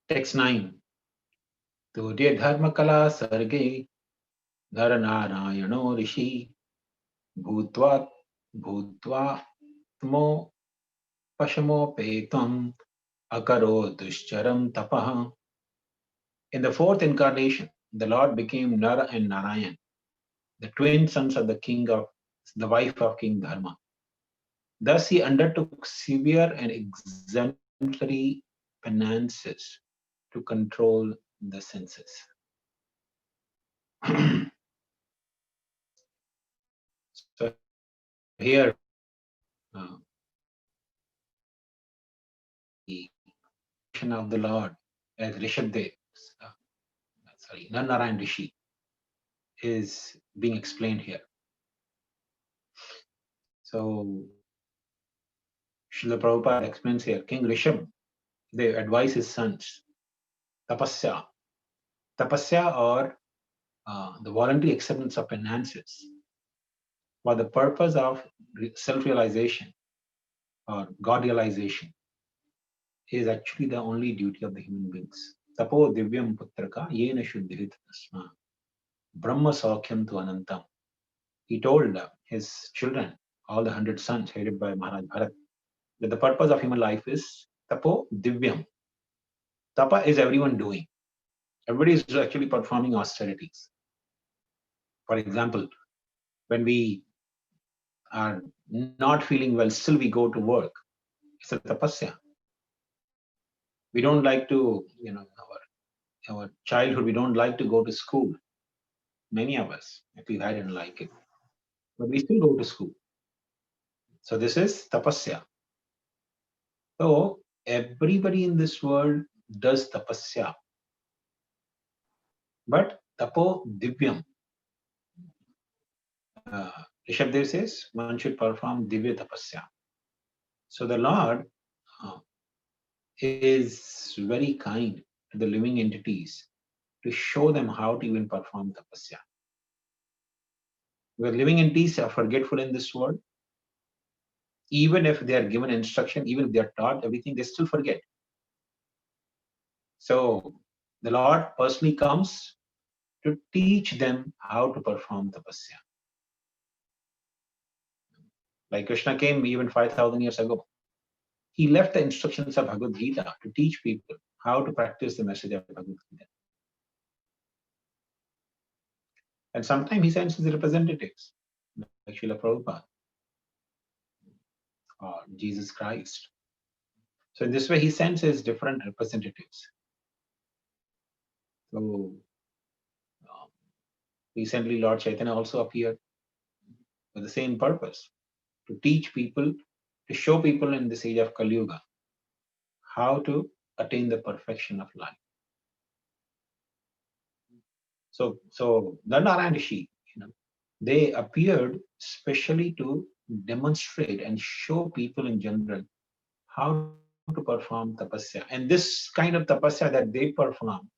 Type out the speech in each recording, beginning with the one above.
Text 9. Tudya dharma kala sarge nara narayano rishi bhutva bhutva tmo pashamo petvam akaro dushcharam tapaha. In the fourth incarnation, the Lord became Nara and Narayan, the twin sons of the wife of King Dharma. Thus he undertook severe and exemplary penances to control the senses. So here, the of the Lord as Rishabdev, Narayan Rishi, is being explained here. So Srila Prabhupada explains here, King Rishabh, they advise his sons, tapasya. Tapasya, or the voluntary acceptance of penances, for the purpose of self-realization or God-realization, is actually the only duty of the human beings. Tapo divyam putraka yena shuddhit tasma brahma saukyam tu anantam. He told his children, all the 100 sons headed by Maharaj Bharat, that the purpose of human life is tapo divyam. Tapa is everyone doing. Everybody is actually performing austerities. For example, when we are not feeling well, still we go to work. It's a tapasya. We don't like to, our childhood, we don't like to go to school. Many of us, at least I didn't like it. But we still go to school. So this is tapasya. So everybody in this world does tapasya. But tapo divyam. Rishabdev says one should perform divya tapasya. So the Lord is very kind to the living entities to show them how to even perform tapasya. Where living entities are forgetful in this world, even if they are given instruction, even if they are taught everything, they still forget. So the Lord personally comes to teach them how to perform tapasya. Like Krishna came even 5,000 years ago. He left the instructions of Bhagavad Gita to teach people how to practice the message of Bhagavad Gita. And sometimes he sends his representatives, like Srila Prabhupada or Jesus Christ. So in this way, he sends his different representatives. So recently, Lord Chaitanya also appeared for the same purpose, to teach people, to show people in this age of Kali Yuga how to attain the perfection of life. So the Narayan Rishi, they appeared specially to demonstrate and show people in general how to perform tapasya. And this kind of tapasya that they perform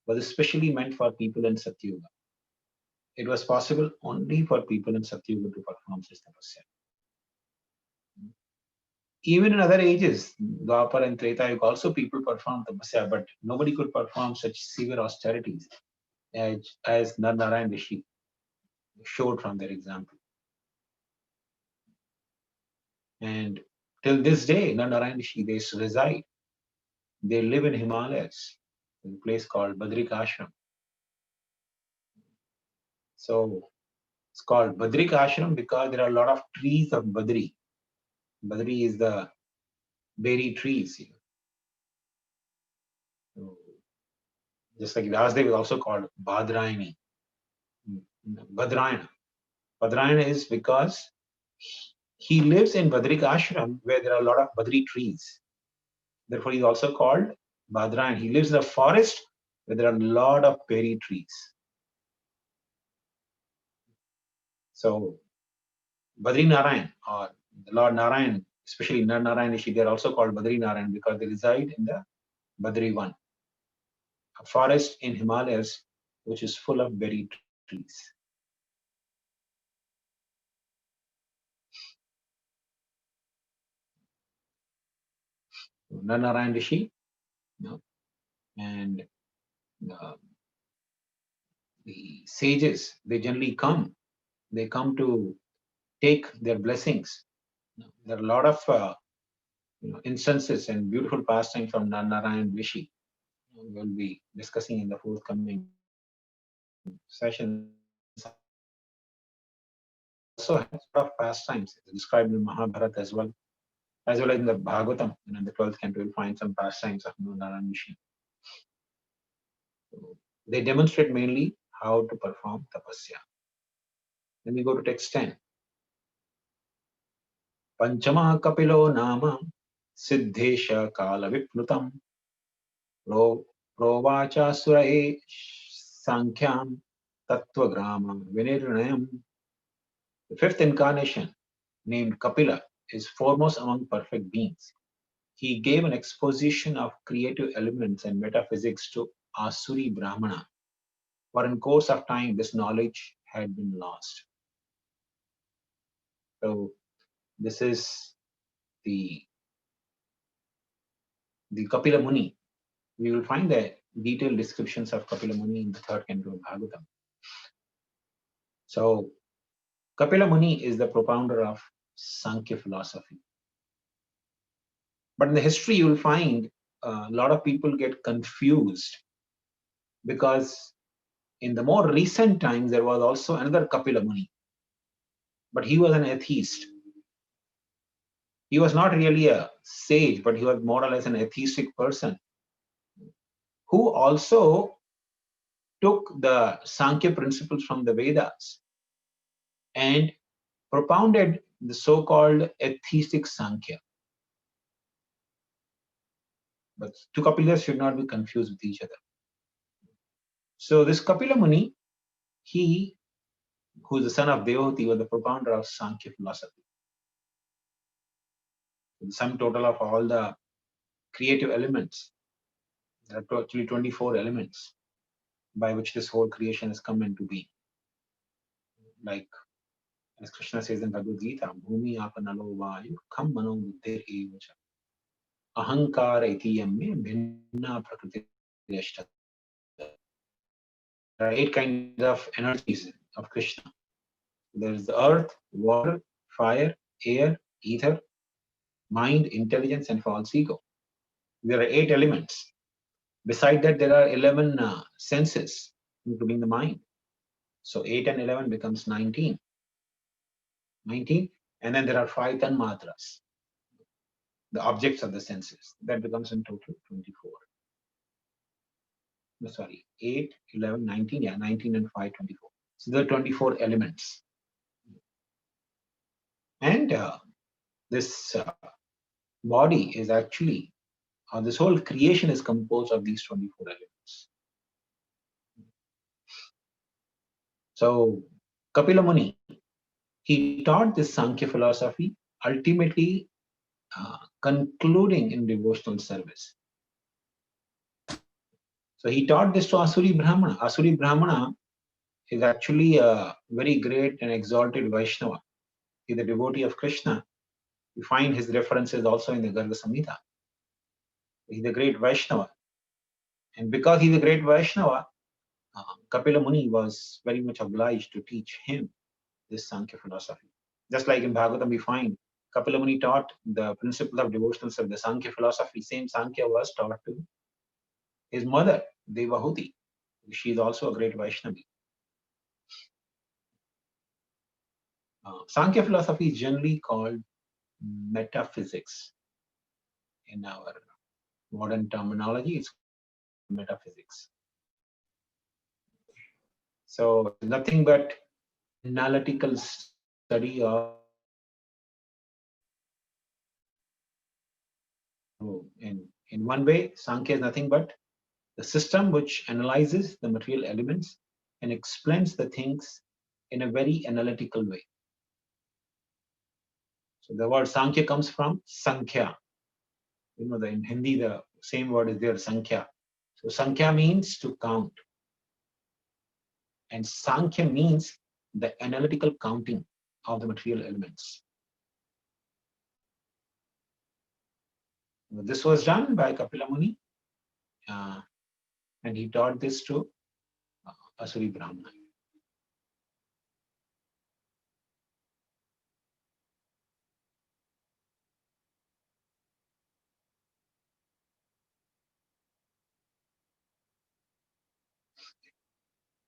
was especially meant for people in Satyuga. It was possible only for people in Satyuga to perform such tapasya. Even in other ages, Dwapar and Treta Yuga, also people performed tapasya, but nobody could perform such severe austerities as Narayan Rishi showed from their example. And till this day, Narayan Rishi, they reside. They live in Himalayas, in a place called Badrik Ashram. So it's called Badrik Ashram because there are a lot of trees of Badri. Badri is the berry trees. So just like Vyasdev is also called Badrayani. Badrayana. Badrayana is because he lives in Badrik Ashram where there are a lot of Badri trees. Therefore, he is also called Badrayana. He lives in a forest where there are a lot of berry trees. So, Badri Narayan or the Lord Narayan, especially Narayan Rishi, they are also called Badri Narayan because they reside in the Badri one, a forest in Himalayas which is full of berry trees. Narayan Rishi, and the sages, they generally come. They come to take their blessings. There are a lot of instances and beautiful pastimes from Narayan Rishi. We'll be discussing in the forthcoming sessions. Also has a lot of pastimes described in Mahabharata as well as in the Bhagavatam. In the 12th canto, you'll find some pastimes of Narayan Rishi. So they demonstrate mainly how to perform tapasya. Then we go to text 10. Panchama kapilo nama siddhesha kala viplutam provacha surae sankyam tattva grama vinirnayam. The fifth incarnation, named Kapila, is foremost among perfect beings. He gave an exposition of creative elements and metaphysics to Asuri Brahmana, for in course of time this knowledge had been lost. So this is the Kapila Muni. We will find the detailed descriptions of Kapila Muni in the third canto of Bhagavatam. So Kapila Muni is the propounder of Sankhya philosophy. But in the history, you will find a lot of people get confused because in the more recent times, there was also another Kapila Muni, but he was an atheist. He was not really a sage, but he was more or less an atheistic person who also took the Sankhya principles from the Vedas and propounded the so-called atheistic Sankhya. But two Kapilas should not be confused with each other. So this Kapila Muni, he, who is the son of Devahuti, was the propounder of Sankhya philosophy. The sum total of all the creative elements, there are actually 24 elements by which this whole creation has come into being. Like as Krishna says in Bhagavad Gita, Bhumi apanalo vayu kham mano buddhir evacha ahankara iti yamme bhinna prakriti rashta. There are 8 kinds of energies of Krishna. There is the earth, water, fire, air, ether, mind, intelligence, and false ego. There are 8 elements. Beside that, there are 11 senses, including the mind. So 8 and 11 becomes 19. 19, and then there are 5 tanmatras, the objects of the senses. That becomes in total 24. No, sorry, 8, 11, 19, yeah, 19 and 5, 24. So there are 24 elements. And this body is actually, this whole creation is composed of these 24 elements. So Kapila Muni, he taught this Sankhya philosophy, ultimately concluding in devotional service. So he taught this to Asuri Brahmana. Asuri Brahmana is actually a very great and exalted Vaishnava. He's a devotee of Krishna. You find his references also in the Garga Samhita. He's a great Vaishnava. And because he's a great Vaishnava, Kapila Muni was very much obliged to teach him this Sankhya philosophy. Just like in Bhagavatam, we find Kapila Muni taught the principle of devotional service, the Sankhya philosophy. Same Sankhya was taught to his mother, Devahuti. She is also a great Vaishnavi. Sankhya philosophy is generally called metaphysics. In our modern terminology, it's metaphysics. So nothing but analytical study of in one way, Sankhya is nothing but the system which analyzes the material elements and explains the things in a very analytical way. So the word Sankhya comes from Sankhya. You know, in Hindi, the same word is there, Sankhya. So Sankhya means to count. And Sankhya means the analytical counting of the material elements. This was done by Kapila Muni and he taught this to Asuri Brahmana.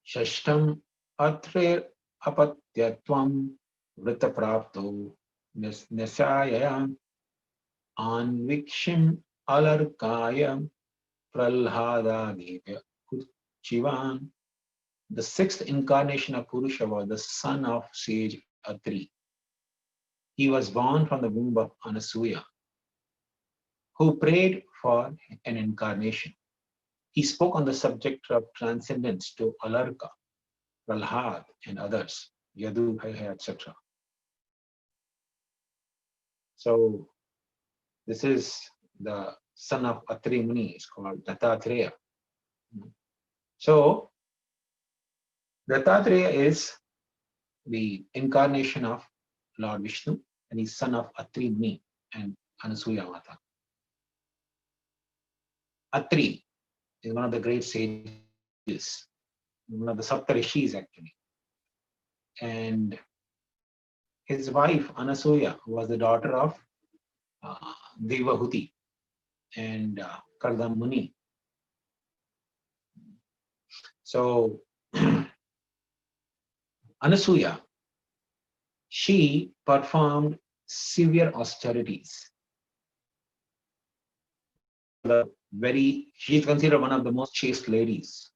Shashtam atre apatyatvam vritaprapto nisayaya anvikshim alarkaya pralhadadevya kuchivan. The sixth incarnation of Purusha was the son of sage Atri. He was born from the womb of Anasuya, who prayed for an incarnation. He spoke on the subject of transcendence to Alarka, Pralhad, and others, Yadu, etc. So, this is the son of Atri Muni, is called Dattatreya. So, Dattatreya is the incarnation of Lord Vishnu, and he's son of Atri Muni and Anasuya Mata. Atri is one of the great sages, one of the Saptarishis actually. And his wife Anasuya was the daughter of Devahuti and Kardam Muni. So Anasuya, she performed severe austerities. She is considered one of the most chaste ladies.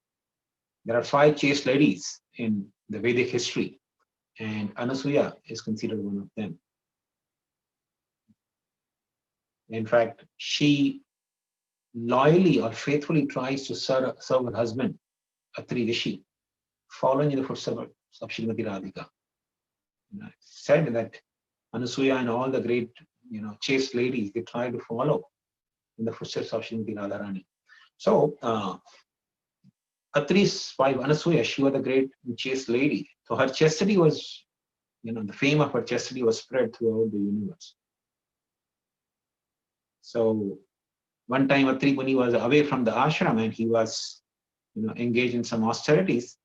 There are 5 chaste ladies in the Vedic history, and Anasuya is considered one of them. In fact, she loyally or faithfully tries to serve her husband, Atri Rishi, following in the footsteps of Srimati Radhika. It's said that Anasuya and all the great, chaste ladies, they try to follow in the footsteps of Srimati Radharani. So, Atri's wife, Anasuya, she was a great chaste lady. So her chastity was, the fame of her chastity was spread throughout the universe. So one time Atri Muni was away from the ashram and he was, engaged in some austerities.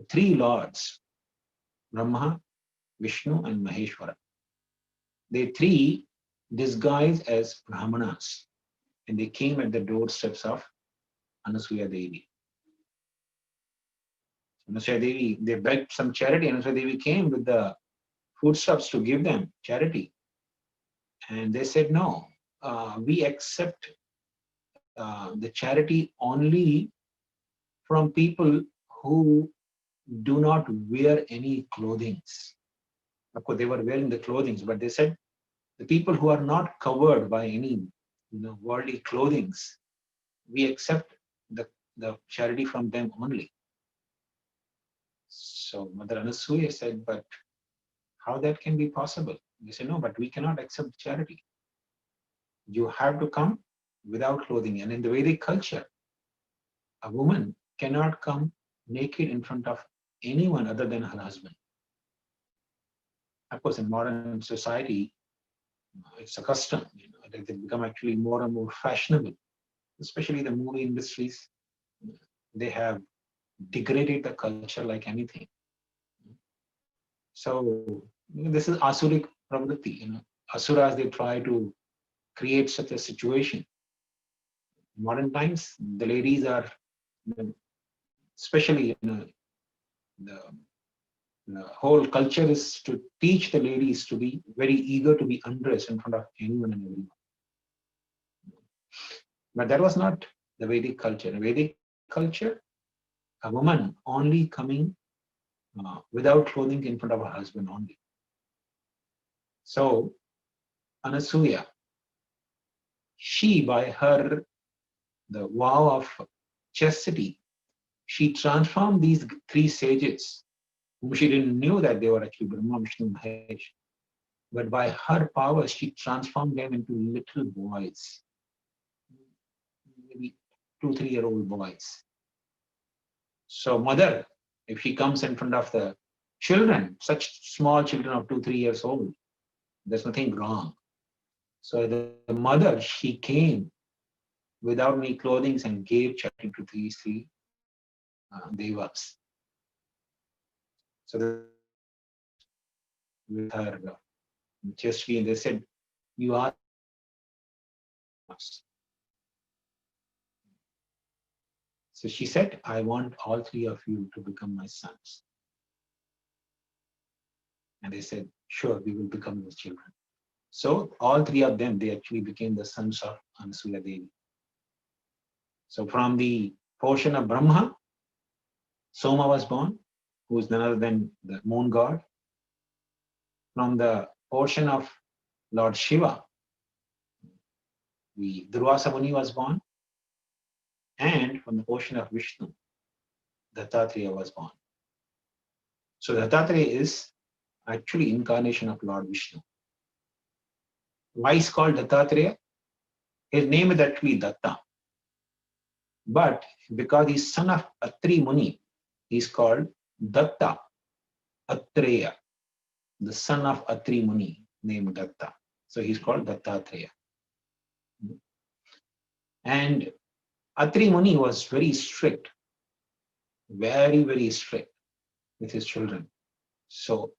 3 lords, Brahma, Vishnu, and Maheshwara, they 3 disguised as Brahmanas, and they came at the doorsteps of Anasuya Devi. Anasuya Devi, they begged some charity. Anasuya Devi came with the foodstuffs to give them charity. And they said, no, we accept the charity only from people who do not wear any clothing. Of course, they were wearing the clothing, but they said the people who are not covered by any worldly clothing, we accept the charity from them only. So Mother Anasuya said, but how that can be possible? They said, no, but we cannot accept charity. You have to come without clothing. And in the Vedic culture, a woman cannot come naked in front of anyone other than her husband. Of course, in modern society, it's a custom. They become actually more and more fashionable, especially the movie industries. They have degraded the culture like anything. So this is Asuric pravritti. Asuras, they try to create such a situation. In modern times, the ladies are, especially the whole culture is to teach the ladies to be very eager to be undressed in front of anyone and everyone. But that was not the Vedic culture. In Vedic culture, a woman only coming without clothing in front of her husband only. So, Anasuya, she by the vow of chastity, she transformed these 3 sages, whom she didn't know that they were actually Brahma, Vishnu, and Mahesh. But by her power, she transformed them into little boys, maybe 2-3-year-old boys. So mother, if she comes in front of the children, such small children of 2-3 years old, there's nothing wrong. So the mother, she came without any clothing and gave charity to these three devas. So the with her chastity, and they said, "You are." So she said, "I want all three of you to become my sons." And they said, "Sure, we will become your children." So all three of them, they actually became the sons of Anasuya Devi. So from the portion of Brahma, Soma was born, who is none other than the moon god. From the portion of Lord Shiva, the Durvasa Muni was born, and from the portion of Vishnu, Dattatreya was born. So Dattatreya is actually incarnation of Lord Vishnu. Why is called Dattatreya? His name is actually Datta. But because he's son of Atri Muni, he's called Datta Atreya, the son of Atri Muni, named Datta. So he's called Dattatreya. And Atri Muni was very strict, very, very strict with his children. So,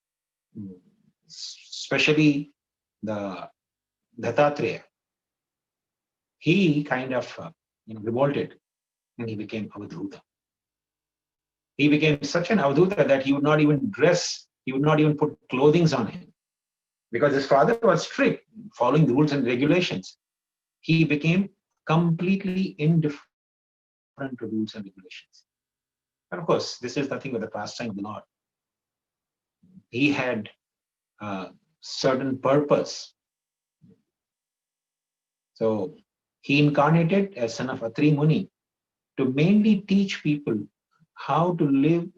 especially the Dattatreya, he kind of revolted and he became Avadhuta. He became such an Avadhuta that he would not even dress, he would not even put clothing on him. Because his father was strict, following the rules and regulations. He became completely indifferent to rules and regulations. And of course, this is nothing but the pastime of the Lord. He had a certain purpose. So he incarnated as son of Atri Muni to mainly teach people how to live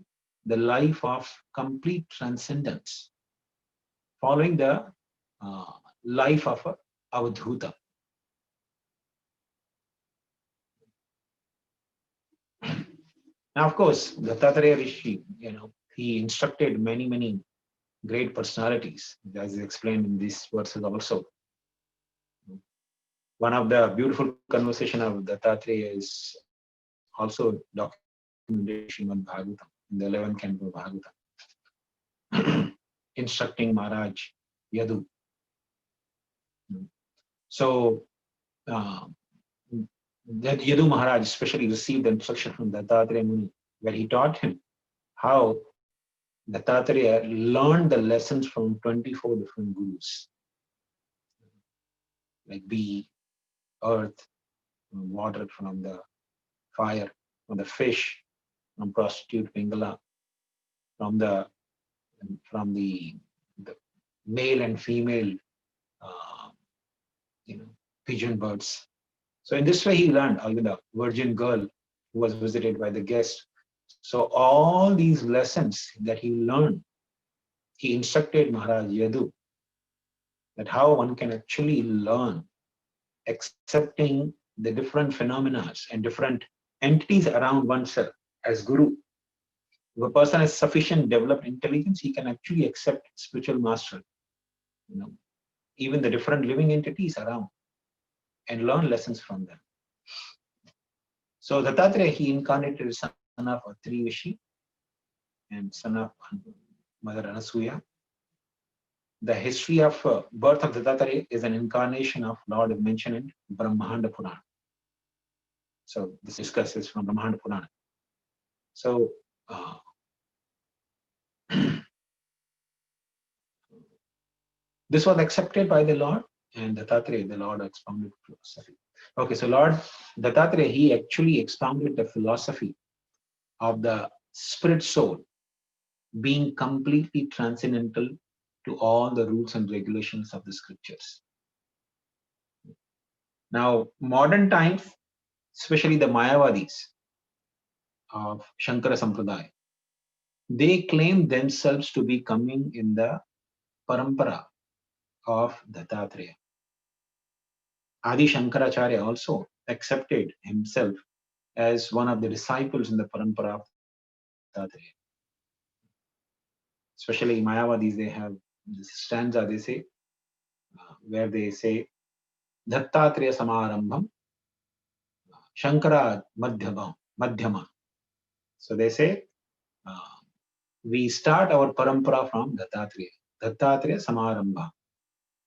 the life of complete transcendence, following the life of a Avadhuta. Now, of course, Dattatreya Rishi, he instructed many, many great personalities, as is explained in these verses also. One of the beautiful conversation of Dattatreya is also documentation on Bhagavatam, in the 11th canto of Bhagavatam, instructing Maharaj Yadu. So, that Yadu Maharaj especially received instruction from Dattatreya Muni, where he taught him how Dattatreya learned the lessons from 24 different gurus, like bee, earth, water from the fire, from the fish, from prostitute Pingala, from the male and female, pigeon birds. So in this way, he learned, even the virgin girl who was visited by the guest. So all these lessons that he learned, he instructed Maharaj Yadu that how one can actually learn accepting the different phenomena and different entities around oneself as guru. If a person has sufficient developed intelligence, he can actually accept spiritual master, even the different living entities around, and learn lessons from them. So Dattatreya, he incarnated as son of Atri Rishi and son of Mother Anasuya. The history of birth of Dattatreya is an incarnation of Lord mentioned in Brahmanda Purana. So this discusses from Brahmanda Purana. So this was accepted by the Lord, and Dattatreya, the Lord expounded philosophy. Okay, so Lord Dattatreya, he actually expounded the philosophy of the spirit soul being completely transcendental to all the rules and regulations of the scriptures. Now, modern times, especially the Mayavadis of Shankara Sampradaya, they claim themselves to be coming in the parampara of Dattatreya. Adi Shankaracharya also accepted himself as one of the disciples in the parampara of Dattatreya. Especially Mayavadis, they have this stanza, they say, where they say, Dattatreya Samarambham Shankara Madhyama. So they say, we start our parampara from Dattatreya Samarambha.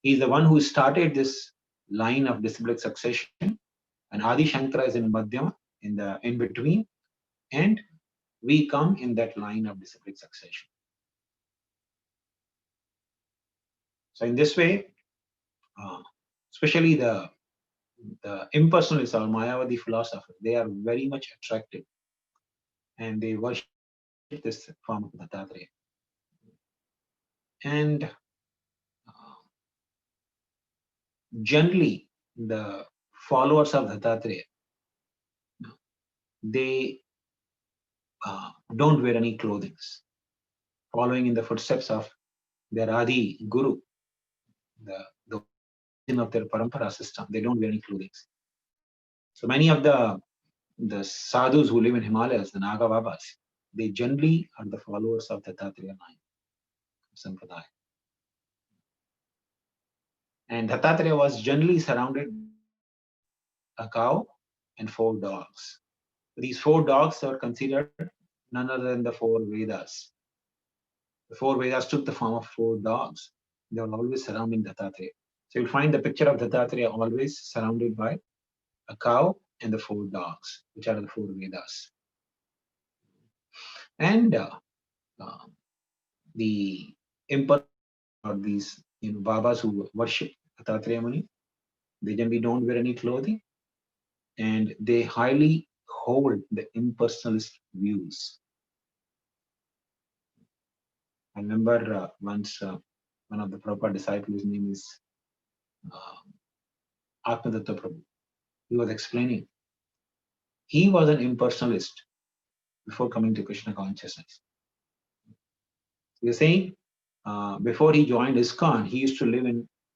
He is the one who started this line of disciplic succession, and Adi Shankara is in Madhyama, in between, and we come in that line of disciplic succession. So in this way, especially the impersonalists or Mayavadi philosophers, they are very much attractive, and they worship this form of Dattatreya. And generally, the followers of Dattatreya, they don't wear any clothing, following in the footsteps of their Adi Guru, the origin of their parampara system. They don't wear any clothing. So many of the sadhus who live in Himalayas, the Naga Babas, they generally are the followers of Dattatreya line, Sampradaya. And Dattatreya was generally surrounded by a cow and 4 dogs. These 4 dogs are considered none other than the 4 Vedas. The 4 Vedas took the form of 4 dogs. They were always surrounding Dattatreya. So you'll find the picture of Dattatreya always surrounded by a cow and the 4 dogs, which are the 4 Vedas. And the impersonal, or these Babas who worship Dattatreya Muni, they generally don't wear any clothing, and they highly hold the impersonalist views. I remember once one of the Prabhupada disciples, his name is Atmadatta Prabhu, he was explaining, he was an impersonalist before coming to Krishna consciousness. He was saying, before he joined ISKCON, he used to live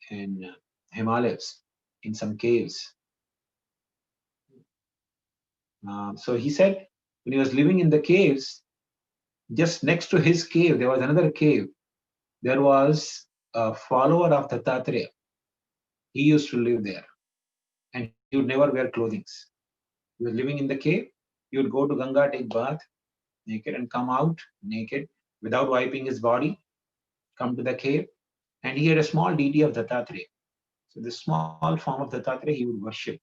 in Himalayas, in some caves. So he said, when he was living in the caves, just next to his cave, there was another cave. There was a follower of Dattatreya. He used to live there, and he would never wear clothing. He was living in the cave. He would go to Ganga, take bath naked, and come out naked without wiping his body, come to the cave, and he had a small deity of Dattatreya. So this small form of Dattatreya he would worship.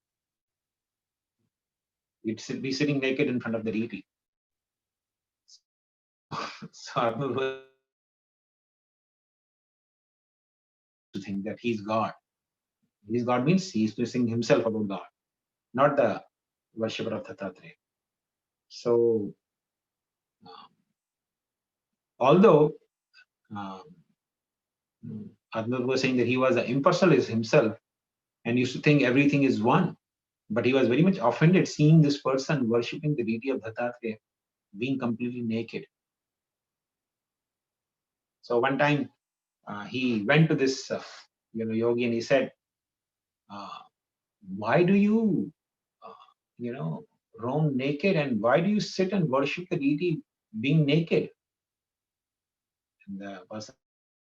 He'd be sitting naked in front of the deity. So I remember to think that he's God. He's God means he's sing himself about God, not the worshipper of Dattatreya. So although Adnan was saying that he was an impersonalist himself and used to think everything is one, but he was very much offended seeing this person worshipping the deity of Dattatreya being completely naked. So one time he went to this yogi and he said, why do you roam naked, and why do you sit and worship the deity being naked? And the person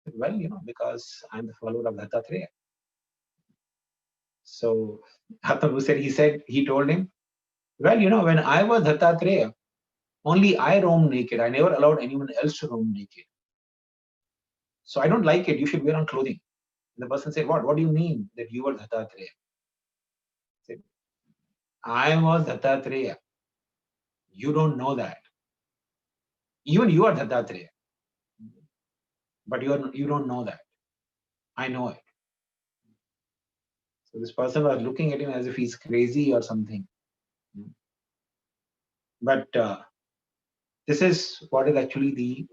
said, well, because I'm the follower of Dattatreya. So he told him, well, when I was Dattatreya, only I roamed naked. I never allowed anyone else to roam naked. So I don't like it. You should wear on clothing. And the person said, what do you mean that you were Dattatreya? Said, I was Dattatreya. You don't know that. Even you are Dattatreya. But you don't know that. I know it. So this person was looking at him as if he's crazy or something. But this is what is actually the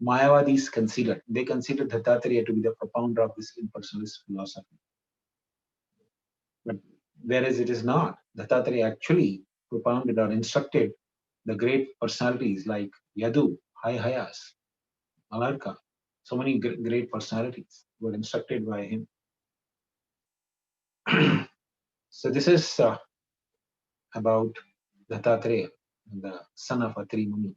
Mayavadis considered. They consider Dattatreya to be the propounder of this impersonalist philosophy. But whereas it is not, Dattatreya actually propounded or instructed the great personalities like Yadu, Hayas, Alarka, so many great personalities were instructed by him. So this is about Dattatreya, the son of Atri Muni.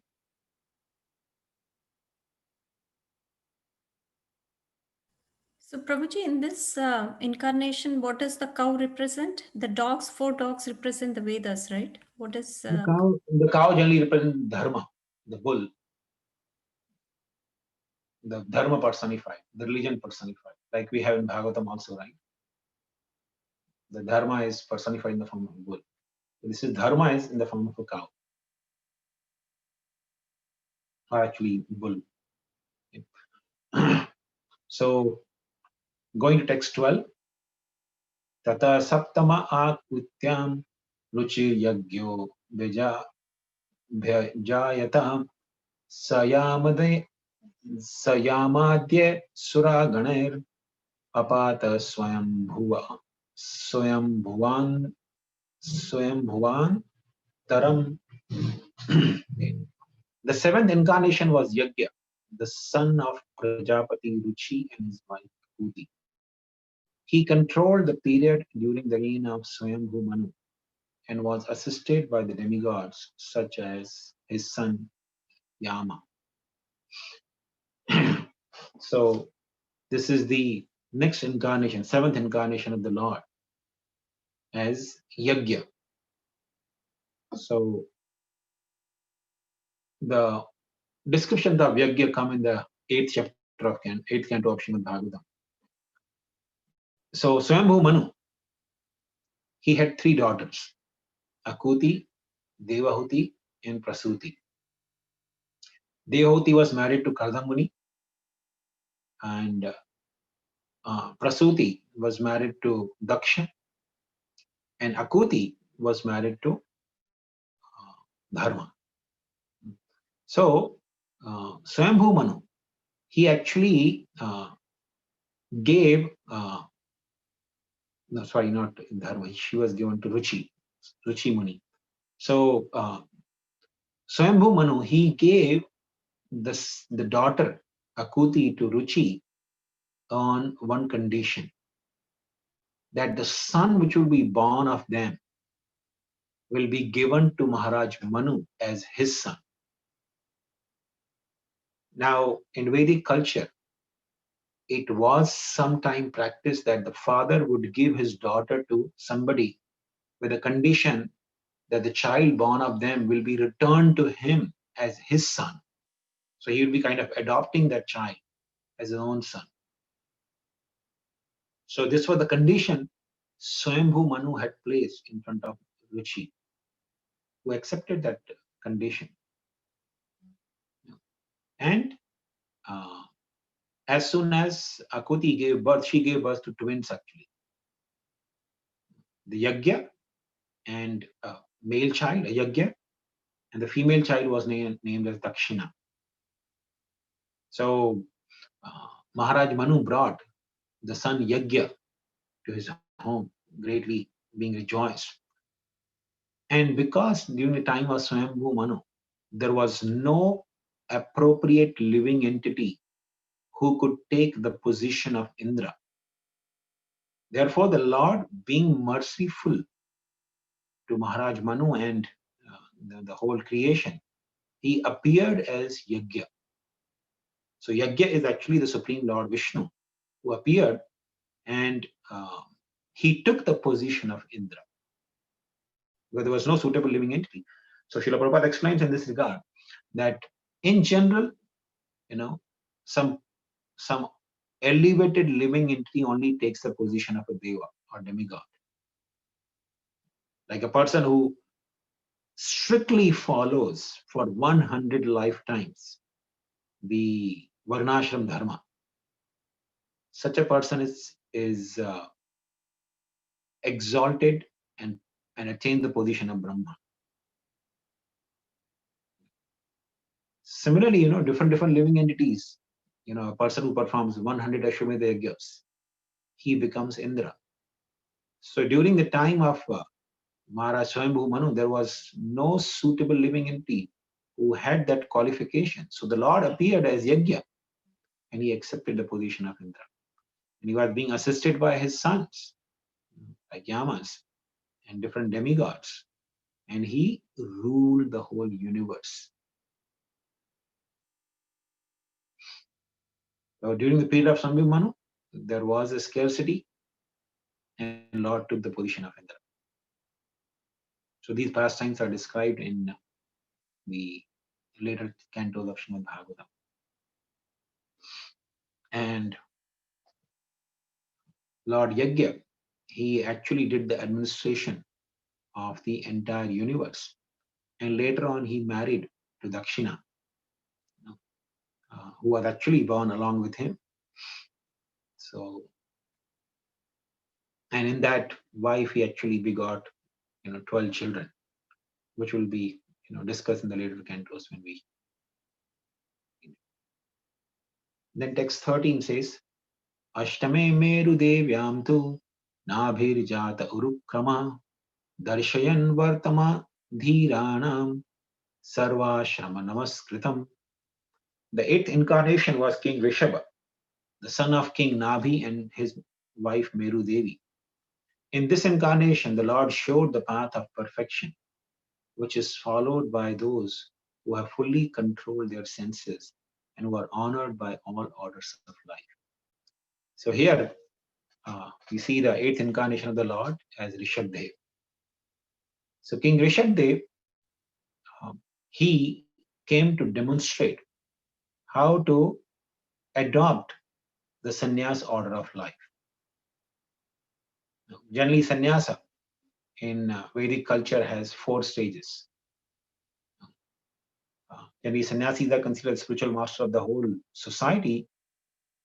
So, Prabhuji, in this incarnation, what does the cow represent? The dogs, 4 dogs represent the Vedas, right? What is The cow generally represents dharma, the bull, the dharma personified, the religion personified, like we have in Bhagavatam also, right? The dharma is personified in the form of a bull. This is dharma is in the form of a cow, or actually bull. So going to text 12, Tata Saptama Akutyam Ruchi Yagyo Bhajayatam Sayamadye Suraganer Apata Swayambhuvan Taram. The seventh incarnation was Yagya, the son of Prajapati Ruchi and his wife Kuti. He controlled the period during the reign of Swayambhu Manu and was assisted by the demigods such as his son Yama. So this is the next incarnation, seventh incarnation of the Lord as Yagya. So the description of Yagya come in the 8th chapter of 8th canto of Srimad Bhagavatam. So Swayambhu Manu, he had 3 daughters, Akuti, Devahuti, and Prasuti. Devahuti was married to Kardamuni, and Prasuti was married to Daksha, and Akuti was married to Dharma. So Swayambhu Manu, he actually gave, no, sorry, not Dharma, she was given to Ruchi Muni. So Swayambhu Manu, he gave the daughter Akuti to Ruchi on one condition, that the son which will be born of them will be given to Maharaj Manu as his son. Now, in Vedic culture, it was sometime practiced that the father would give his daughter to somebody with a condition that the child born of them will be returned to him as his son. So he would be kind of adopting that child as his own son. So this was the condition Swayambhu Manu had placed in front of Ruchi, who accepted that condition. And as soon as Akuti gave birth, she gave birth to twins actually. The Yagya and male child, a Yagya, and the female child was named as Dakshina. So Maharaj Manu brought the son Yagya to his home, greatly being rejoiced. And because during the time of Swayambhu Manu, there was no appropriate living entity who could take the position of Indra. Therefore, the Lord, being merciful to Maharaj Manu and the whole creation, he appeared as Yagya. So Yagya is actually the Supreme Lord Vishnu who appeared, and he took the position of Indra, where there was no suitable living entity. So Srila Prabhupada explains in this regard that in general, some elevated living entity only takes the position of a deva or demigod. Like a person who strictly follows for 100 lifetimes the Varnashram Dharma, such a person is exalted and attain the position of Brahma. Similarly, different living entities, a person who performs 100 Ashwamedha Yagyas, he becomes Indra. So during the time of Maharaj Swayambhu Manu, there was no suitable living entity who had that qualification. So the Lord appeared as Yagya, and he accepted the position of Indra. And he was being assisted by his sons, like Yamas and different demigods. And he ruled the whole universe. So during the period of Swayambhu Manu, there was a scarcity, and Lord took the position of Indra. So these pastimes are described in the later cantos of Srimad Bhagavatam. And Lord Yajna, he actually did the administration of the entire universe. And later on, he married to Dakshina, who was actually born along with him. So, and in that wife, he actually begot, 12 children, which will be, discussed in the later cantos when we. Then text 13 says, Ashtame meru devyam tu nabhir jata urukrama darshayan vartama dhiranam sarva shrama namaskritam. The eighth incarnation was King Rishabha, the son of King Nabhi and his wife Meru Devi. In this incarnation, the Lord showed the path of perfection, which is followed by those who have fully controlled their senses and who are honored by all orders of life. So here we see the eighth incarnation of the Lord as Rishabdev. So King Rishabdev, he came to demonstrate how to adopt the sannyas order of life. Generally, sannyasa in Vedic culture has 4 stages. Generally, sannyasis are considered spiritual master of the whole society,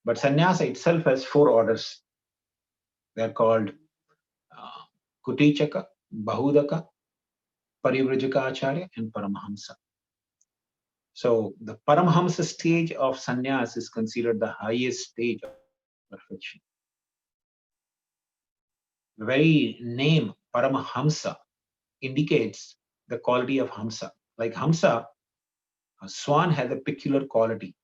but sannyasa itself has 4 orders. They are called Kutichaka, Bahudaka, Parivrajaka Acharya, and Paramahamsa. So the Paramahamsa stage of sannyas is considered the highest stage of perfection. The very name Paramahamsa indicates the quality of Hamsa. Like Hamsa, a swan has a peculiar quality.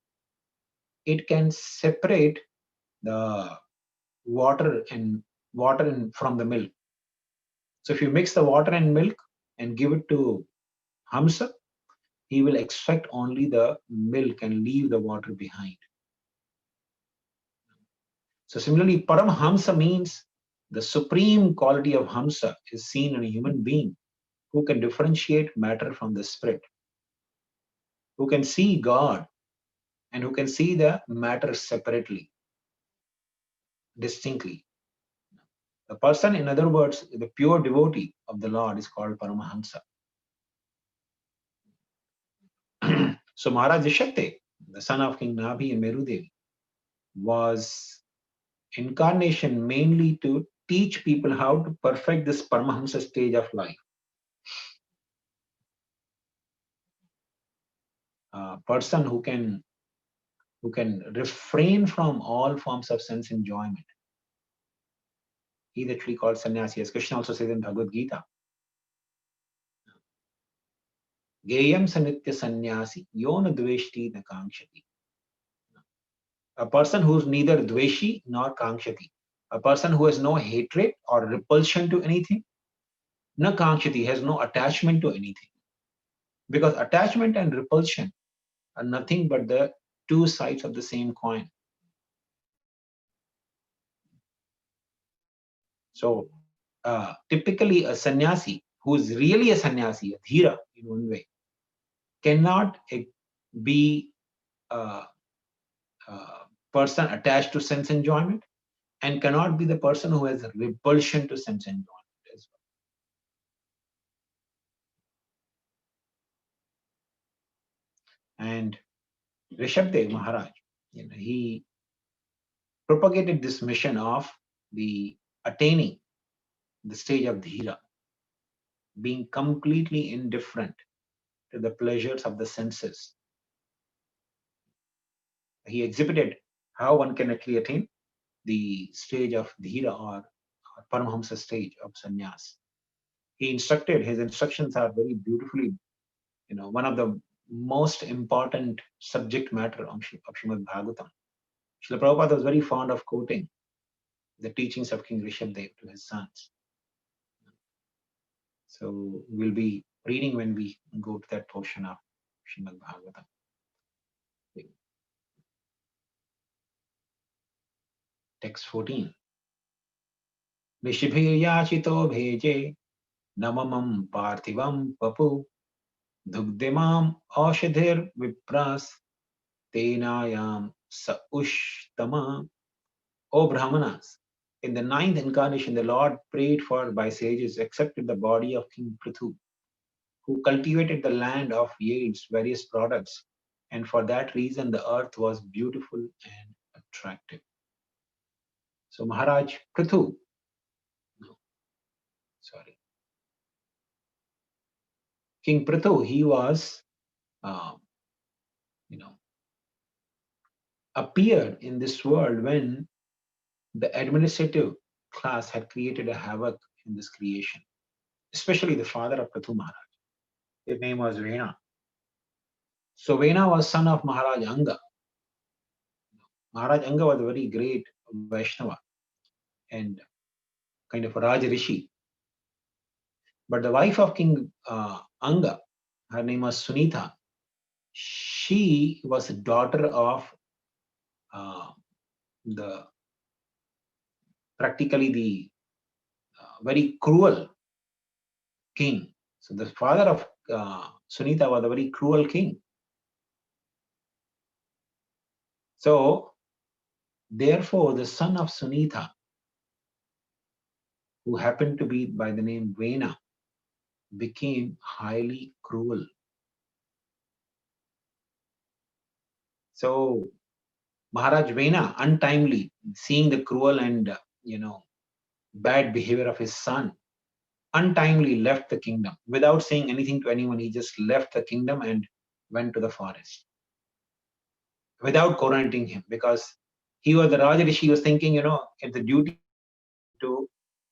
It can separate the water from the milk. So if you mix the water and milk and give it to Hamsa, he will extract only the milk and leave the water behind. So similarly, Paramhamsa means the supreme quality of Hamsa is seen in a human being who can differentiate matter from the spirit, who can see God and who can see the matter separately, distinctly. The person, in other words, the pure devotee of the Lord is called Paramahamsa. So Maharaj Rishabdev, the son of King Nabhi and Meru Devi, was incarnation mainly to teach people how to perfect this Paramahamsa stage of life. A person who can refrain from all forms of sense enjoyment. He is actually called sannyasi, as Krishna also says in Bhagavad Gita. Geyam sanitya sannyasi yona dveshti na kankshati. A person who is neither dveshi nor kankshati. A person who has no hatred or repulsion to anything. Na kankshati, has no attachment to anything. Because attachment and repulsion are nothing but the 2 sides of the same coin. So typically a sannyasi who is really a sannyasi, a dhira in one way, cannot be a person attached to sense enjoyment and cannot be the person who has repulsion to sense enjoyment as well. And Rishabdev Maharaj, he propagated this mission of the attaining the stage of dhira, being completely indifferent to the pleasures of the senses. He exhibited how one can actually attain the stage of dhira or Paramahamsa stage of sannyas. He instructed, his instructions are very beautifully, one of the most important subject matter of Srimad Bhagavatam. Srila Prabhupada was very fond of quoting the teachings of King Rishabdev to his sons. So we'll be reading when we go to that portion of Srimad Bhagavatam. Text 14. Rishibhiryachito bheje namamam parthivam papu dugdimam aushadhir vipras tenayam sa ushtama. O Brahmanas, in the ninth incarnation, the Lord prayed for by sages, accepted the body of King Prithu, who cultivated the land of yields various products, and for that reason the earth was beautiful and attractive. So Maharaj Prithu, no, sorry, King Prithu, he was, uh, you know, appeared in this world when the administrative class had created a havoc in this creation, especially the father of Prithu Maharaj. His name was Vena. So Vena was son of Maharaj Anga. Maharaj Anga was a very great Vaishnava and kind of a Raj Rishi. But the wife of King Anga, her name was Sunita, she was a daughter of the practically the very cruel king. So the father of Sunita was a very cruel king. So therefore, the son of Sunita, who happened to be by the name Vena, became highly cruel. So Maharaj Vena, untimely, seeing the cruel and bad behavior of his son, untimely left the kingdom without saying anything to anyone. He just left the kingdom and went to the forest without coronating him, because he was the Raja Rishi. He was thinking, it's the duty to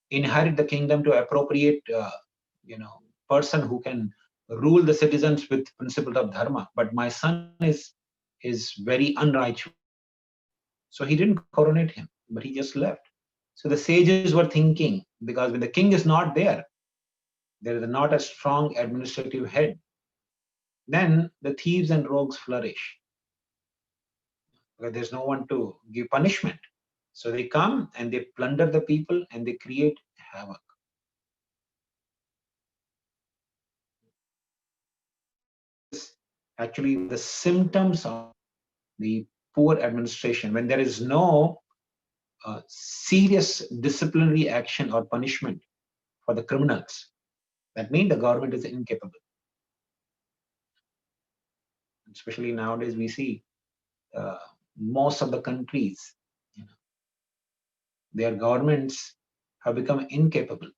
inherit the kingdom, to appropriate, person who can rule the citizens with principles of dharma. But my son is very unrighteous. So he didn't coronate him, but he just left. So the sages were thinking, because when the king is not there, there is not a strong administrative head, then the thieves and rogues flourish, because there's no one to give punishment. So they come and they plunder the people and they create havoc. Actually, the symptoms of the poor administration, when there is no serious disciplinary action or punishment for the criminals, that means the government is incapable. Especially nowadays, we see most of the countries, their governments have become incapable.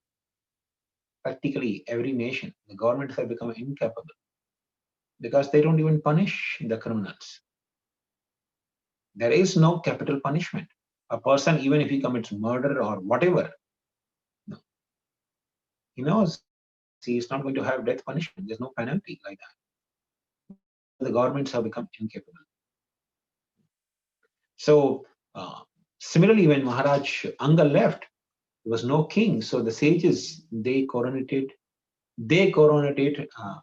Practically every nation, the governments have become incapable because they don't even punish the criminals. There is no capital punishment. A person, even if he commits murder or whatever, no, he knows he is not going to have death punishment. There's no penalty like that. The governments have become incapable. So similarly, when Maharaj Anga left, there was no king. So the sages, they coronated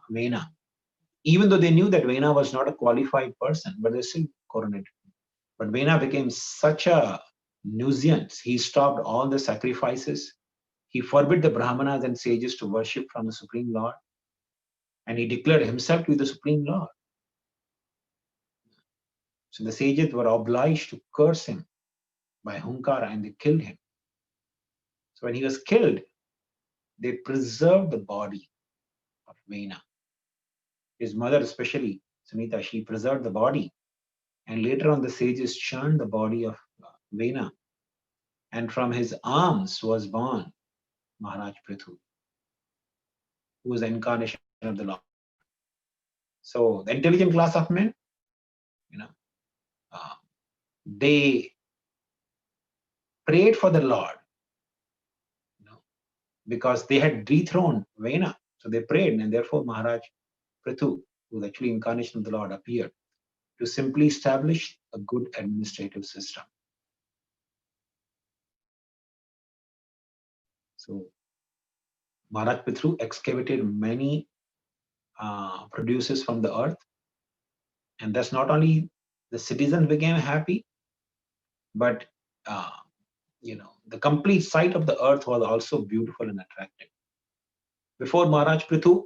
Vena. Even though they knew that Vena was not a qualified person, but they still coronated. But Vena became such a nuisance. He stopped all the sacrifices. He forbid the Brahmanas and sages to worship from the Supreme Lord. And he declared himself to be the Supreme Lord. So the sages were obliged to curse him by Hunkara and they killed him. So when he was killed, they preserved the body of Vena. His mother, especially Sunita, she preserved the body. And later on, the sages churned the body of Vena. And from his arms was born Maharaj Prithu, who was the incarnation of the Lord. So the intelligent class of men, they prayed for the Lord, because they had dethroned Vena. So they prayed, and therefore Maharaj Prithu, who was actually incarnation of the Lord, appeared to simply establish a good administrative system. So Maharaj Prithu excavated many produces from the earth, and thus not only the citizens became happy, but the complete site of the earth was also beautiful and attractive. Before Maharaj Prithu,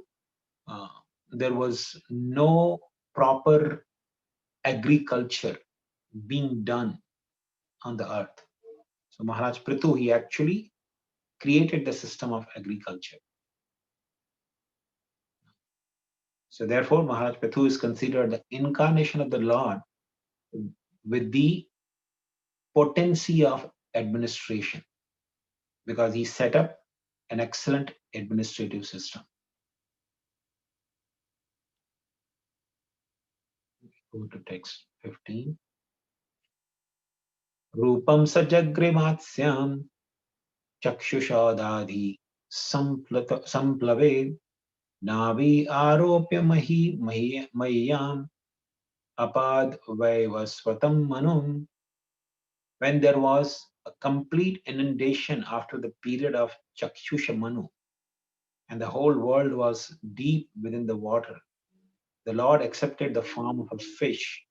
uh, there was no proper agriculture being done on the earth. So Maharaj Prithu, he actually created the system of agriculture. So therefore, Maharaj Prithu is considered the incarnation of the Lord with the potency of administration, because he set up an excellent administrative system. Go to text 15. Rupam sajagrimatsyam चक्षुषोदाधि संप्लवे Nabhi आरोप्य मह्याम apad vaivasvatam manum. When there was a complete inundation after the period of Chakshusha Manu, and the whole world was deep within the water, the Lord accepted the form of a fish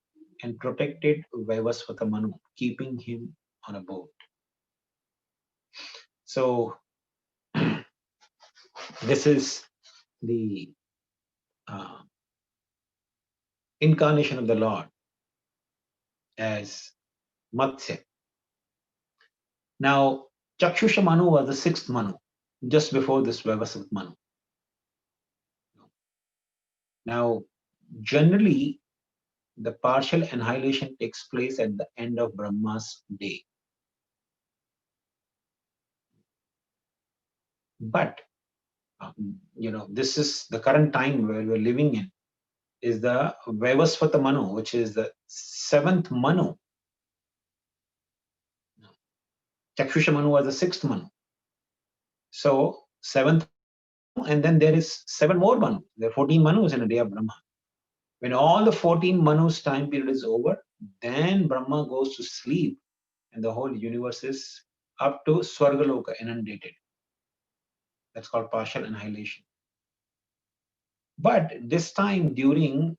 and protected Vaivasvata Manu, keeping him on a boat. So this is the incarnation of the Lord as Matsya. Now, Chakshusha Manu was the sixth Manu, just before this Vaivasvat Manu. Now, generally, the partial annihilation takes place at the end of Brahma's day. But, this is the current time where we're living in, is the Vaivasvata Manu, which is the seventh Manu. Chakshusha Manu was the sixth Manu. So, seventh, and then there is 7 more Manus. There are 14 Manus in a day of Brahma. When all the 14 Manus time period is over, then Brahma goes to sleep and the whole universe is up to Swargaloka, inundated. That's called partial annihilation. But this time during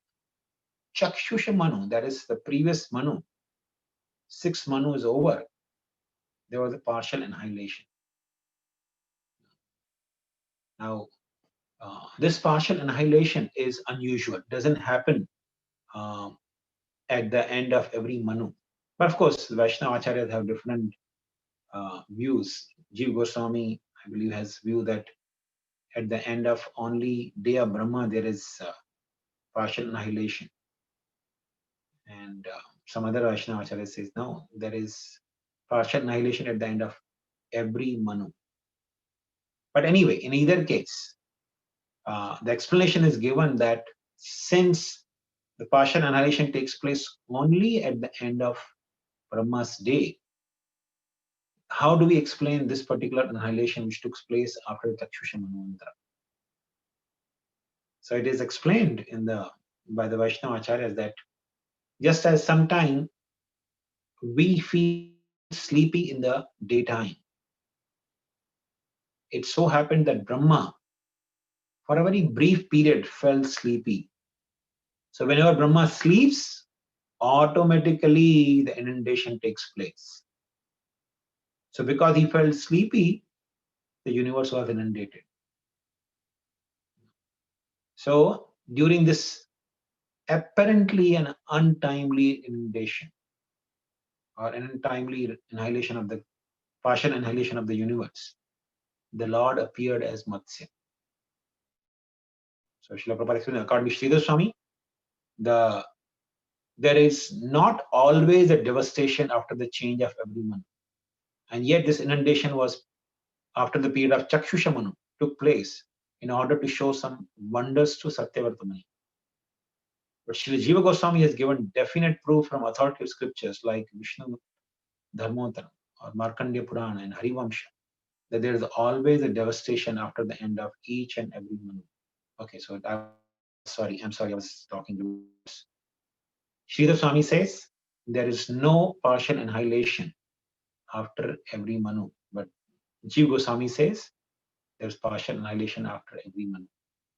Chakshusha Manu, that is the previous Manu, 6 Manu is over, there was a partial annihilation. Now, this partial annihilation is unusual. It doesn't happen at the end of every Manu. But of course, the Vaishnava Acharyas have different views. Jiva Goswami, I believe, has view that at the end of only day of Brahma, there is partial annihilation. And some other Vaishnava Acharyas says, no, there is partial annihilation at the end of every Manu. But anyway, in either case, the explanation is given that since the partial annihilation takes place only at the end of Brahma's day, how do we explain this particular annihilation which took place after the Chakshusha Manvantara? So it is explained by the Vaishnava Acharyas that just as sometime we feel sleepy in the daytime, it so happened that Brahma, for a very brief period, felt sleepy. So whenever Brahma sleeps, automatically the inundation takes place. So because he felt sleepy, the universe was inundated. So during this apparently an untimely inundation or an untimely annihilation of the partial annihilation of the universe, the Lord appeared as Matsya. So Srila Prabhupada explained, according to Sridhar Swami, there is not always a devastation after the change of every Manu. And yet this inundation was after the period of Chakshusha Manu took place in order to show some wonders to Satyavarta Muni. But Srila Jiva Goswami has given definite proof from authoritative scriptures like Vishnu Dharmottara or Markandeya Purana and Harivamsha that there is always a devastation after the end of each and every Manu. Okay, so I'm sorry, I was talking to us. Sridhar Swami says there is no partial annihilation after every Manu, but Jiva Goswami says there is partial annihilation after every Manu.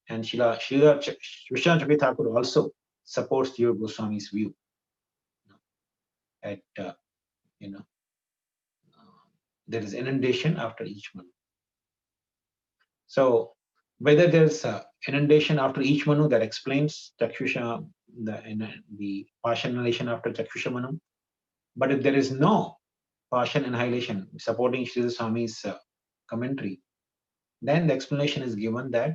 And Srila Vishwanath Chakravarti Thakur also supports Jiva Goswami's view. there is inundation after each Manu. So whether there's inundation after each Manu, that explains Chakshusha, the partial inhalation after Chakshusha Manu. But if there is no partial inhalation supporting Sri Swami's commentary, then the explanation is given that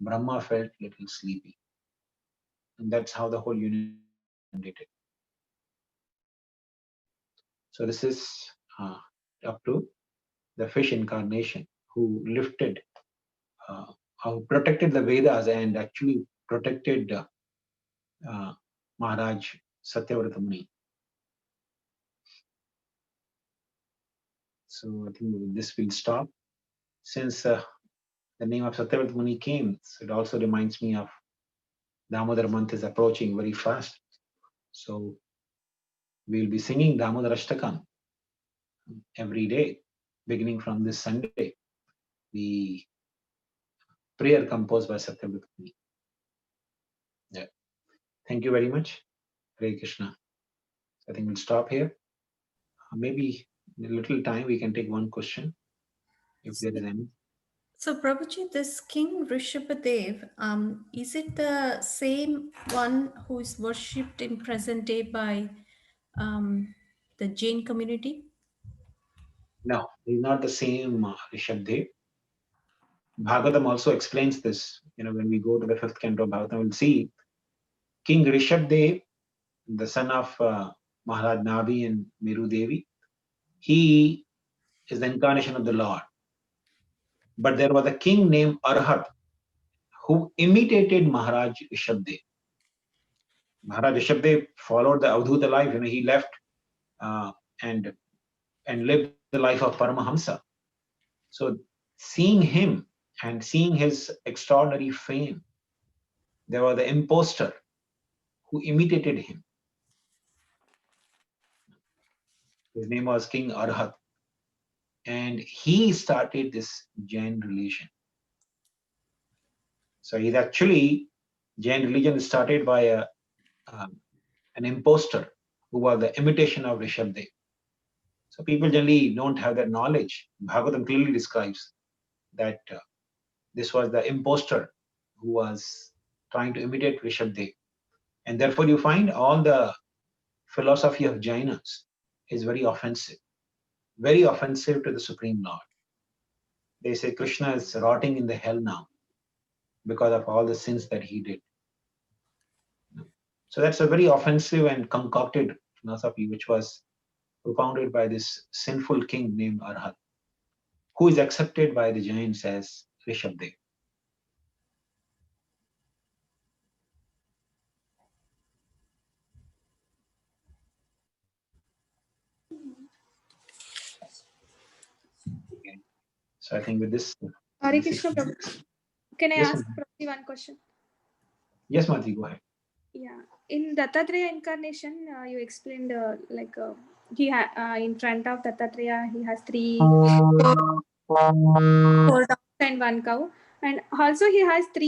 Brahma felt little sleepy. And that's how the whole unit ended. So this is up to the fish incarnation who lifted, who protected the Vedas and actually protected Maharaj Satyavrata Muni. So I think with this we'll stop. Since the name of Satyavrata Muni came, so it also reminds me of Damodar month is approaching very fast. So we'll be singing Damodar Ashtakam every day, beginning from this Sunday. The prayer composed by Satyavrata Muni. Yeah. Thank you very much. Hare Krishna. I think we'll stop here. Maybe in a little time we can take one question, if there is any. So Prabhuji, this King Rishabhadev, is it the same one who is worshipped in present day by the Jain community? No, he's not the same Rishabdev. Bhagavatam also explains this. When we go to the 5th canto of Bhagavatam, we'll see King Rishabdev, the son of Maharaj Nabi and Meru Devi. He is the incarnation of the Lord. But there was a king named Arhat who imitated Maharaj Rishabdev. Maharaj Rishabdev followed the Avdhuta life. He left and lived the life of Paramahamsa. So seeing him and seeing his extraordinary fame, there was the impostor who imitated him. His name was King Arhat. And he started this Jain religion. So he's actually, Jain religion started by an impostor who was the imitation of Rishabdev. So people generally don't have that knowledge. Bhagavatam clearly describes that this was the impostor who was trying to imitate Rishabdev. And therefore you find all the philosophy of Jainas is very offensive to the Supreme Lord. They say Krishna is rotting in the hell now because of all the sins that he did. So that's a very offensive and concocted philosophy which was propounded by this sinful king named Arhat, who is accepted by the Jains as Rishabdev. Okay. So I think with this. Hare Krishna Prabhu. Can I ask Prabhuji one question? Yes, Madhuri, go ahead. Yeah. In Dattatreya incarnation, you explained he in front of Dattatreya, he has four dogs and one cow. And also he has 3